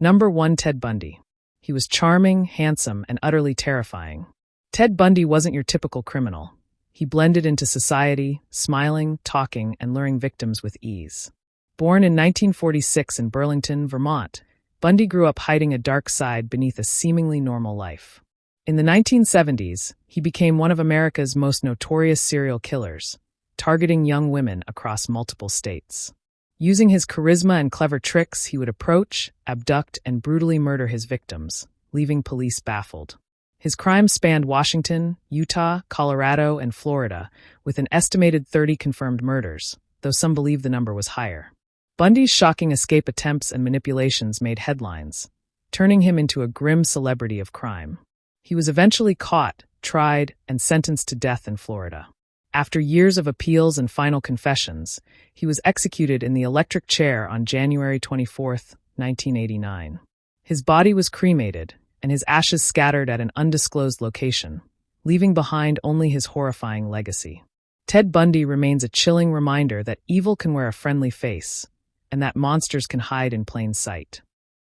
Number 1. Ted Bundy. He was charming, handsome, and utterly terrifying. Ted Bundy wasn't your typical criminal. He blended into society, smiling, talking, and luring victims with ease. Born in 1946 in Burlington, Vermont, Bundy grew up hiding a dark side beneath a seemingly normal life. In the 1970s, he became one of America's most notorious serial killers, targeting young women across multiple states. Using his charisma and clever tricks, he would approach, abduct, and brutally murder his victims, leaving police baffled. His crimes spanned Washington, Utah, Colorado, and Florida, with an estimated 30 confirmed murders, though some believe the number was higher. Bundy's shocking escape attempts and manipulations made headlines, turning him into a grim celebrity of crime. He was eventually caught, tried, and sentenced to death in Florida. After years of appeals and final confessions, he was executed in the electric chair on January 24, 1989. His body was cremated, and his ashes scattered at an undisclosed location, leaving behind only his horrifying legacy. Ted Bundy remains a chilling reminder that evil can wear a friendly face, and that monsters can hide in plain sight.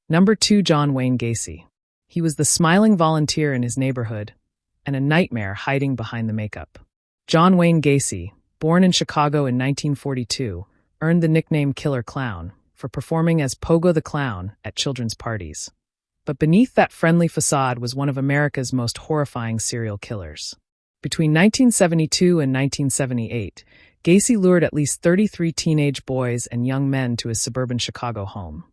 Number 2. Wayne Gacy. He was the smiling volunteer in his neighborhood, and a nightmare hiding behind the makeup. Wayne Gacy, born in Chicago in 1942, earned the nickname Killer Clown for performing as Pogo the Clown at children's parties. But beneath that friendly facade was one of America's most horrifying serial killers. Between 1972 and 1978, Gacy lured at least 33 teenage boys and young men to his suburban Chicago home,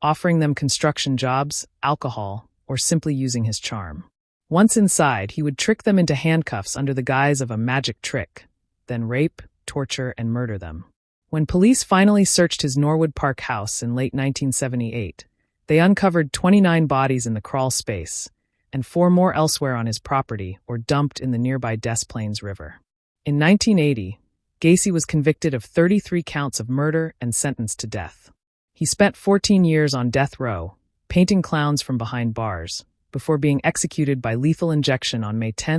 offering them construction jobs, alcohol, or simply using his charm. Once inside, he would trick them into handcuffs under the guise of a magic trick, then rape, torture, and murder them. When police finally searched his Norwood Park house in late 1978, they uncovered 29 bodies in the crawl space, and 4 more elsewhere on his property or dumped in the nearby Des Plaines River. In 1980, Gacy was convicted of 33 counts of murder and sentenced to death. He spent 14 years on death row, painting clowns from behind bars, before being executed by lethal injection on May 10,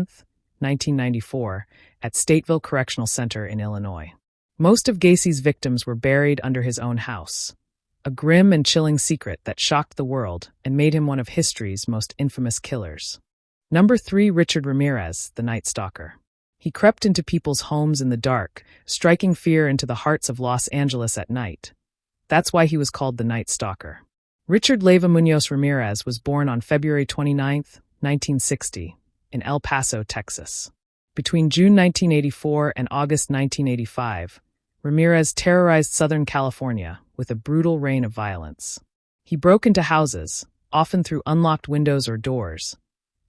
1994, at Stateville Correctional Center in Illinois. Most of Gacy's victims were buried under his own house, a grim and chilling secret that shocked the world and made him one of history's most infamous killers. Number 3. Richard Ramirez, the Night Stalker. He crept into people's homes in the dark, striking fear into the hearts of Los Angeles at night. That's why he was called the Night Stalker. Richard Muornos Ramirez was born on February 29, 1960, in El Paso, Texas. Between June 1984 and August 1985, Ramirez terrorized Southern California with a brutal reign of violence. He broke into houses, often through unlocked windows or doors,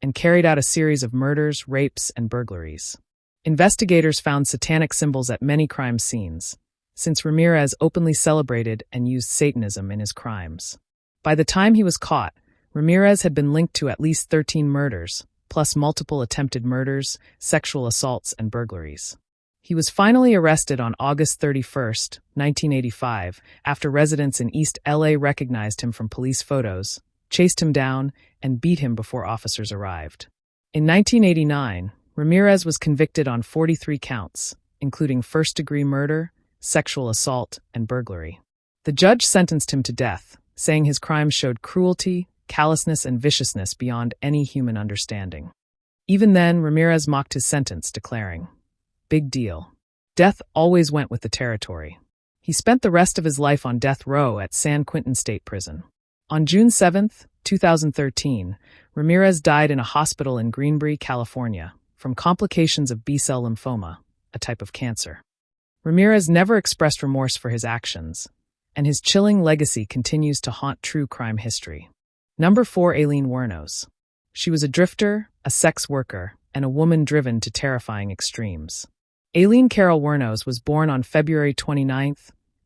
and carried out a series of murders, rapes, and burglaries. Investigators found satanic symbols at many crime scenes, since Ramirez openly celebrated and used Satanism in his crimes. By the time he was caught, Ramirez had been linked to at least 13 murders, plus multiple attempted murders, sexual assaults, and burglaries. He was finally arrested on August 31, 1985, after residents in East LA recognized him from police photos, chased him down, and beat him before officers arrived. In 1989, Ramirez was convicted on 43 counts, including first-degree murder, sexual assault, and burglary. The judge sentenced him to death, saying his crimes showed cruelty, callousness, and viciousness beyond any human understanding. Even then, Ramirez mocked his sentence, declaring, "Big deal. Death always went with the territory." He spent the rest of his life on death row at San Quentin State Prison. On June 7, 2013, Ramirez died in a hospital in Greenbury, California, from complications of B-cell lymphoma, a type of cancer. Ramirez never expressed remorse for his actions, and his chilling legacy continues to haunt true crime history. Number 4. Aileen Wuornos. She was a drifter, a sex worker, and a woman driven to terrifying extremes. Aileen Carol Wuornos was born on February 29,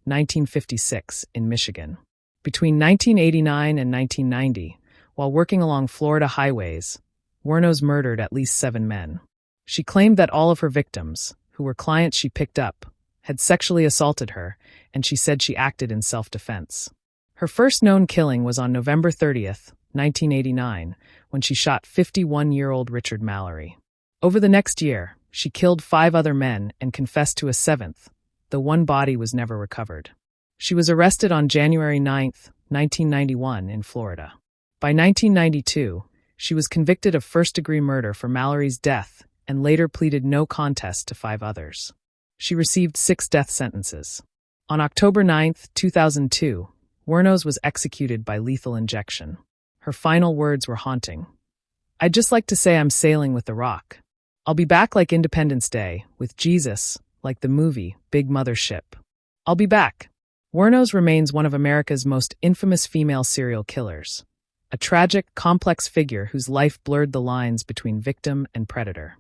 1956, in Michigan. Between 1989 and 1990, while working along Florida highways, Wuornos murdered at least 7 men. She claimed that all of her victims, who were clients she picked up, had sexually assaulted her, and she said she acted in self-defense. Her first known killing was on November 30, 1989, when she shot 51-year-old Richard Mallory. Over the next year, she killed 5 other men and confessed to a 7th, though one body was never recovered. She was arrested on January 9, 1991, in Florida. By 1992, she was convicted of first-degree murder for Mallory's death and later pleaded no contest to 5 others. She received 6 death sentences. On October 9, 2002, Wuornos was executed by lethal injection. Her final words were haunting. "I'd just like to say I'm sailing with the Rock. I'll be back like Independence Day, with Jesus, like the movie Big Mother Ship. I'll be back." Wuornos remains one of America's most infamous female serial killers, a tragic, complex figure whose life blurred the lines between victim and predator.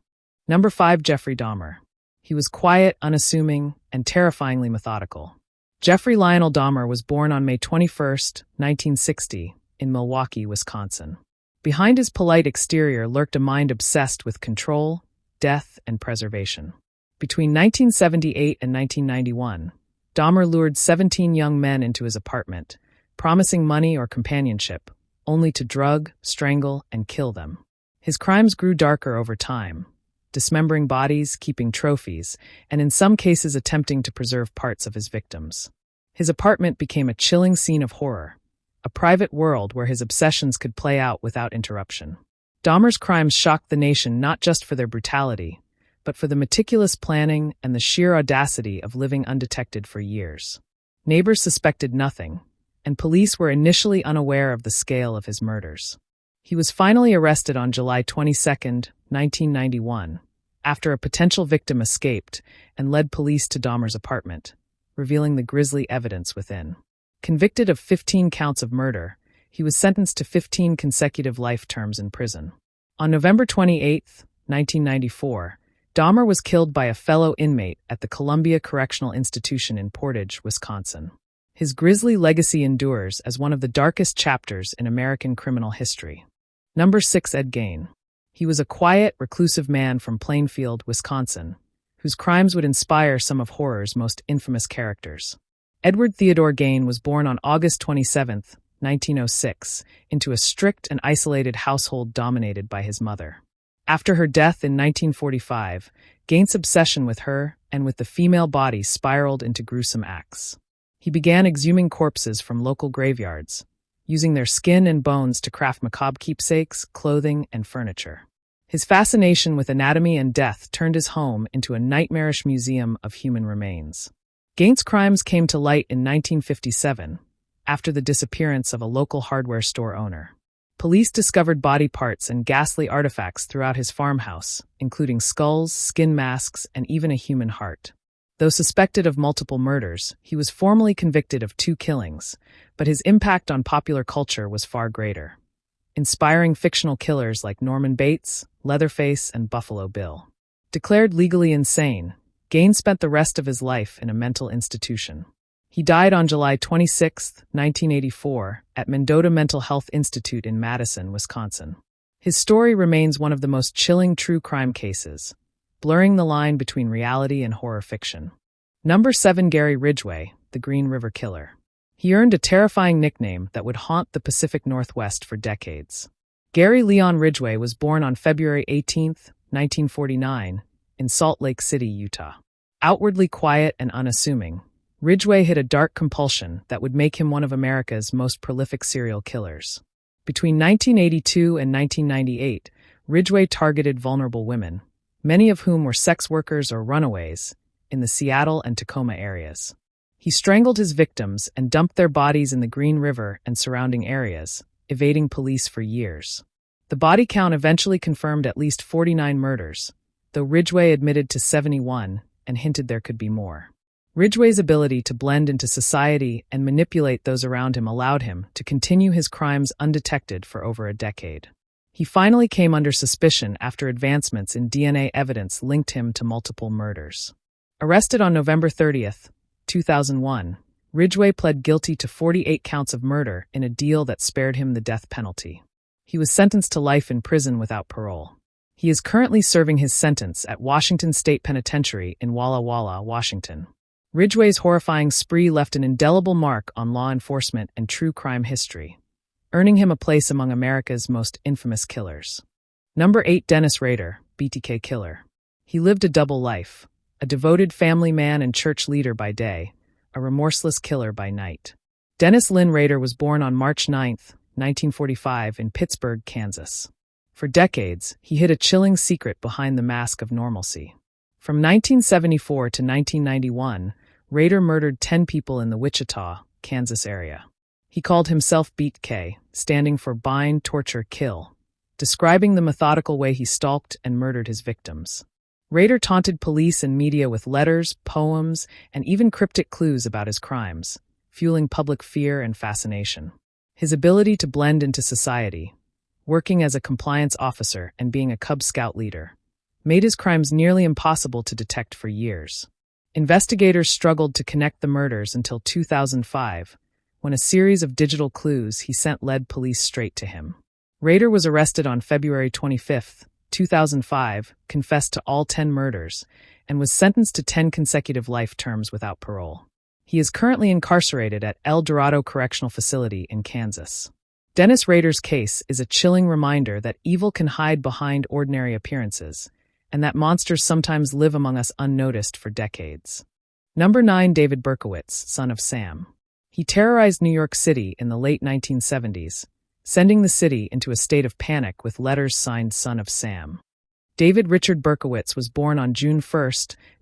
Number 5. Jeffrey Dahmer. He was quiet, unassuming, and terrifyingly methodical. Jeffrey Lionel Dahmer was born on May 21, 1960, in Milwaukee, Wisconsin. Behind his polite exterior lurked a mind obsessed with control, death, and preservation. Between 1978 and 1991, Dahmer lured 17 young men into his apartment, promising money or companionship, only to drug, strangle, and kill them. His crimes grew darker over time, dismembering bodies, keeping trophies, and in some cases attempting to preserve parts of his victims. His apartment became a chilling scene of horror, a private world where his obsessions could play out without interruption. Dahmer's crimes shocked the nation not just for their brutality, but for the meticulous planning and the sheer audacity of living undetected for years. Neighbors suspected nothing, and police were initially unaware of the scale of his murders. He was finally arrested on July 22, 1991, after a potential victim escaped and led police to Dahmer's apartment, revealing the grisly evidence within. Convicted of 15 counts of murder, he was sentenced to 15 consecutive life terms in prison. On November 28, 1994, Dahmer was killed by a fellow inmate at the Columbia Correctional Institution in Portage, Wisconsin. His grisly legacy endures as one of the darkest chapters in American criminal history. Number 6. Ed Gein. He was a quiet, reclusive man from Plainfield, Wisconsin, whose crimes would inspire some of horror's most infamous characters. Edward Theodore Gein was born on August 27, 1906, into a strict and isolated household dominated by his mother. After her death in 1945, Gein's obsession with her and with the female body spiraled into gruesome acts. He began exhuming corpses from local graveyards, using their skin and bones to craft macabre keepsakes, clothing, and furniture. His fascination with anatomy and death turned his home into a nightmarish museum of human remains. Gein's crimes came to light in 1957, after the disappearance of a local hardware store owner. Police discovered body parts and ghastly artifacts throughout his farmhouse, including skulls, skin masks, and even a human heart. Though suspected of multiple murders, he was formally convicted of 2 killings, but his impact on popular culture was far greater, inspiring fictional killers like Norman Bates, Leatherface, and Buffalo Bill. Declared legally insane, Gein spent the rest of his life in a mental institution. He died on July 26, 1984, at Mendota Mental Health Institute in Madison, Wisconsin. His story remains one of the most chilling true crime cases, blurring the line between reality and horror fiction. Number 7. Gary Ridgway, the Green River Killer. He earned a terrifying nickname that would haunt the Pacific Northwest for decades. Gary Leon Ridgway was born on February 18, 1949, in Salt Lake City, Utah. Outwardly quiet and unassuming, Ridgway hid a dark compulsion that would make him one of America's most prolific serial killers. Between 1982 and 1998, Ridgway targeted vulnerable women, many of whom were sex workers or runaways, in the Seattle and Tacoma areas. He strangled his victims and dumped their bodies in the Green River and surrounding areas, evading police for years. The body count eventually confirmed at least 49 murders, though Ridgway admitted to 71 and hinted there could be more. Ridgway's ability to blend into society and manipulate those around him allowed him to continue his crimes undetected for over a decade. He finally came under suspicion after advancements in DNA evidence linked him to multiple murders. Arrested on November 30, 2001, Ridgway pled guilty to 48 counts of murder in a deal that spared him the death penalty. He was sentenced to life in prison without parole. He is currently serving his sentence at Washington State Penitentiary in Walla Walla, Washington. Ridgway's horrifying spree left an indelible mark on law enforcement and true crime history, earning him a place among America's most infamous killers. Number 8. Dennis Rader, BTK Killer. He lived a double life, a devoted family man and church leader by day, a remorseless killer by night. Dennis Lynn Rader was born on March 9, 1945, in Pittsburgh, Kansas. For decades, he hid a chilling secret behind the mask of normalcy. From 1974 to 1991, Rader murdered 10 people in the Wichita, Kansas area. He called himself Beat K, standing for bind, torture, kill, describing the methodical way he stalked and murdered his victims. Rader taunted police and media with letters, poems, and even cryptic clues about his crimes, fueling public fear and fascination. His ability to blend into society, working as a compliance officer and being a Cub Scout leader, made his crimes nearly impossible to detect for years. Investigators struggled to connect the murders until 2005, when a series of digital clues he sent led police straight to him. Rader was arrested on February 25, 2005, confessed to all 10 murders, and was sentenced to 10 consecutive life terms without parole. He is currently incarcerated at El Dorado Correctional Facility in Kansas. Dennis Rader's case is a chilling reminder that evil can hide behind ordinary appearances, and that monsters sometimes live among us unnoticed for decades. Number 9. David Berkowitz, son of Sam. He terrorized New York City in the late 1970s, sending the city into a state of panic with letters signed Son of Sam. David Richard Berkowitz was born on June 1,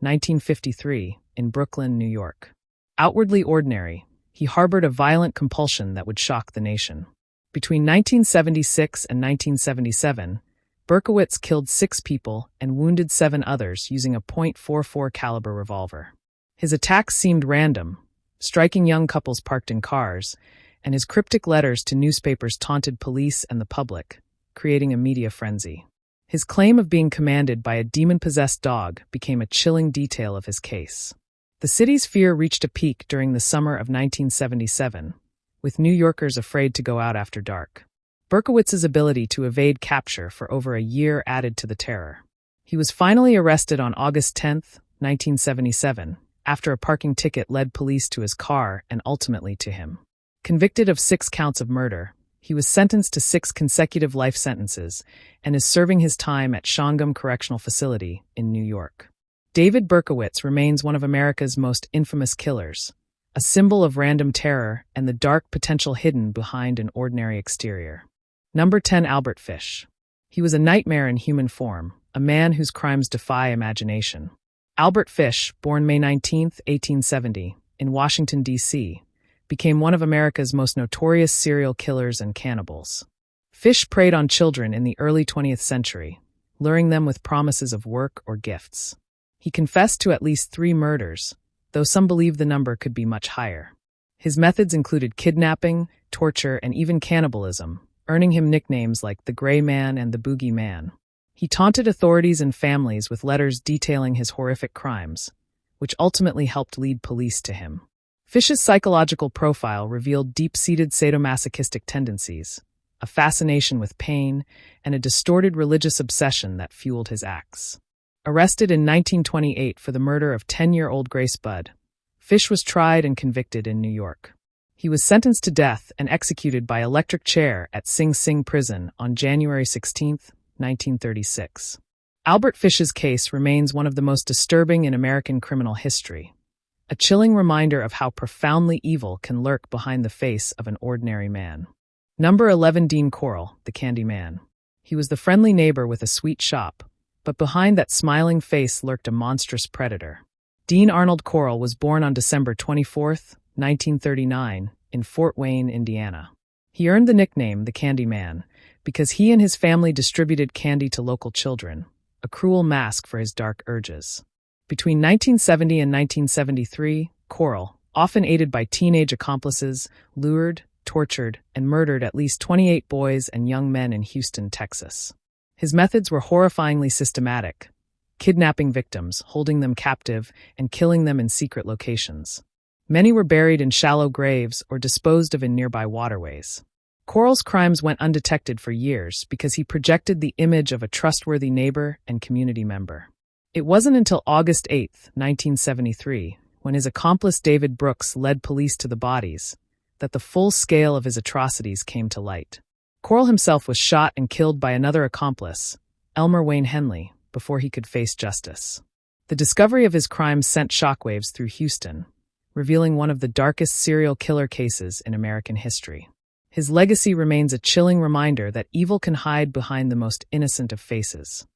1953, in Brooklyn, New York. Outwardly ordinary, he harbored a violent compulsion that would shock the nation. Between 1976 and 1977, Berkowitz killed 6 people and wounded 7 others using a .44 caliber revolver. His attacks seemed random, striking young couples parked in cars, and his cryptic letters to newspapers taunted police and the public, creating a media frenzy. His claim of being commanded by a demon-possessed dog became a chilling detail of his case. The city's fear reached a peak during the summer of 1977, with New Yorkers afraid to go out after dark. Berkowitz's ability to evade capture for over a year added to the terror. He was finally arrested on August 10, 1977, after a parking ticket led police to his car and ultimately to him. Convicted of 6 counts of murder, he was sentenced to 6 consecutive life sentences and is serving his time at Shongum Correctional Facility in New York. David Berkowitz remains one of America's most infamous killers, a symbol of random terror and the dark potential hidden behind an ordinary exterior. Number 10. Albert Fish. He was a nightmare in human form, a man whose crimes defy imagination. Albert Fish, born May 19, 1870, in Washington, D.C., became one of America's most notorious serial killers and cannibals. Fish preyed on children in the early 20th century, luring them with promises of work or gifts. He confessed to at least 3 murders, though some believe the number could be much higher. His methods included kidnapping, torture, and even cannibalism, earning him nicknames like the Gray Man and the Boogie Man. He taunted authorities and families with letters detailing his horrific crimes, which ultimately helped lead police to him. Fish's psychological profile revealed deep-seated sadomasochistic tendencies, a fascination with pain, and a distorted religious obsession that fueled his acts. Arrested in 1928 for the murder of 10-year-old Grace Budd, Fish was tried and convicted in New York. He was sentenced to death and executed by electric chair at Sing Sing Prison on January 16, 1936. Albert Fish's case remains one of the most disturbing in American criminal history, a chilling reminder of how profoundly evil can lurk behind the face of an ordinary man. Number 11. Dean Corll, the Candy Man. He was the friendly neighbor with a sweet shop, but behind that smiling face lurked a monstrous predator. Dean Arnold Corll was born on December 24, 1939, in Fort Wayne, Indiana. He earned the nickname the Candy Man because he and his family distributed candy to local children, a cruel mask for his dark urges. Between 1970 and 1973, Corll, often aided by teenage accomplices, lured, tortured, and murdered at least 28 boys and young men in Houston, Texas. His methods were horrifyingly systematic, kidnapping victims, holding them captive, and killing them in secret locations. Many were buried in shallow graves or disposed of in nearby waterways. Corll's crimes went undetected for years because he projected the image of a trustworthy neighbor and community member. It wasn't until August 8, 1973, when his accomplice David Brooks led police to the bodies, that the full scale of his atrocities came to light. Corll himself was shot and killed by another accomplice, Elmer Wayne Henley, before he could face justice. The discovery of his crimes sent shockwaves through Houston, revealing one of the darkest serial killer cases in American history. His legacy remains a chilling reminder that evil can hide behind the most innocent of faces.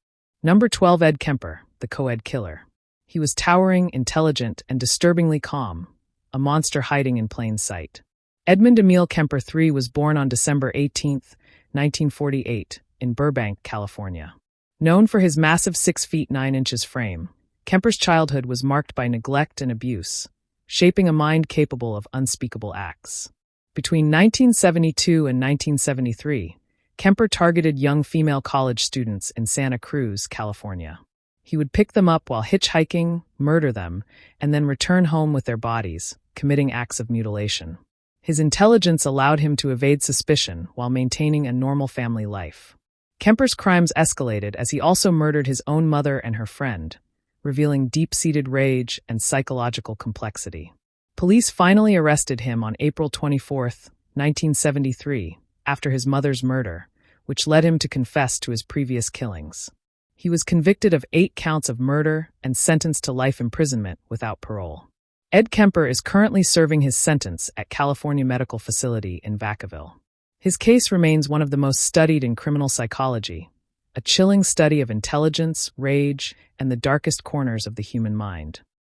Number 12. Ed Kemper, the co-ed killer. He was towering, intelligent, and disturbingly calm, a monster hiding in plain sight. Edmund Emil Kemper III was born on December 18, 1948, in Burbank, California. Known for his massive 6 feet 9 inches frame, Kemper's childhood was marked by neglect and abuse, shaping a mind capable of unspeakable acts. Between 1972 and 1973, Kemper targeted young female college students in Santa Cruz, California. He would pick them up while hitchhiking, murder them, and then return home with their bodies, committing acts of mutilation. His intelligence allowed him to evade suspicion while maintaining a normal family life. Kemper's crimes escalated as he also murdered his own mother and her friend, revealing deep-seated rage and psychological complexity. Police finally arrested him on April 24, 1973, after his mother's murder, which led him to confess to his previous killings. He was convicted of 8 counts of murder and sentenced to life imprisonment without parole. Ed Kemper is currently serving his sentence at California Medical Facility in Vacaville. His case remains one of the most studied in criminal psychology, a chilling study of intelligence, rage, and the darkest corners of the human mind.